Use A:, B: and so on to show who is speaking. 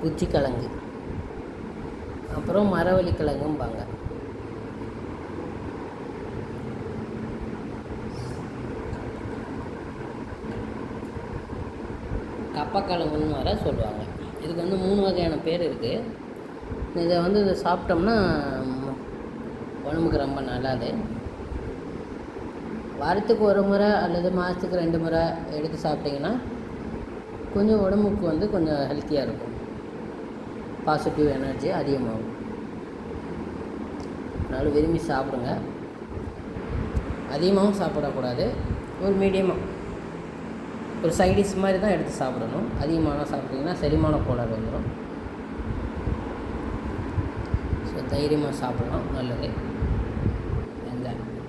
A: குச்சிக்கிழங்கு, அப்புறம் மரவள்ளி கிழங்கும்பாங்க. கப்பக்கிழங்குன்னு வர சொல்லுவாங்க. இதுக்கு 3 வகையான பேர் இருக்குது. இதை சாப்பிட்டோம்னா உடம்புக்கு ரொம்ப நல்லது. வாரத்துக்கு 1 முறை அல்லது மாதத்துக்கு 2 முறை எடுத்து சாப்பிட்டிங்கன்னா கொஞ்சம் உடம்புக்கு கொஞ்சம் ஹெல்த்தியாக இருக்கும். பாசிட்டிவ் எனர்ஜி அதிகமாகும். அதனால் விரும்பி சாப்பிடுங்க. அதிகமாகவும் சாப்பிடக்கூடாது, ஒரு மீடியமாக ஒரு சைடிஷ் மாதிரி தான் எடுத்து சாப்பிடணும். அதிகமான சாப்பிட்டிங்கன்னா செரிமான கோளாறு வந்துடும். ஸோ தைரியமாக சாப்பிடலாம், நல்லது.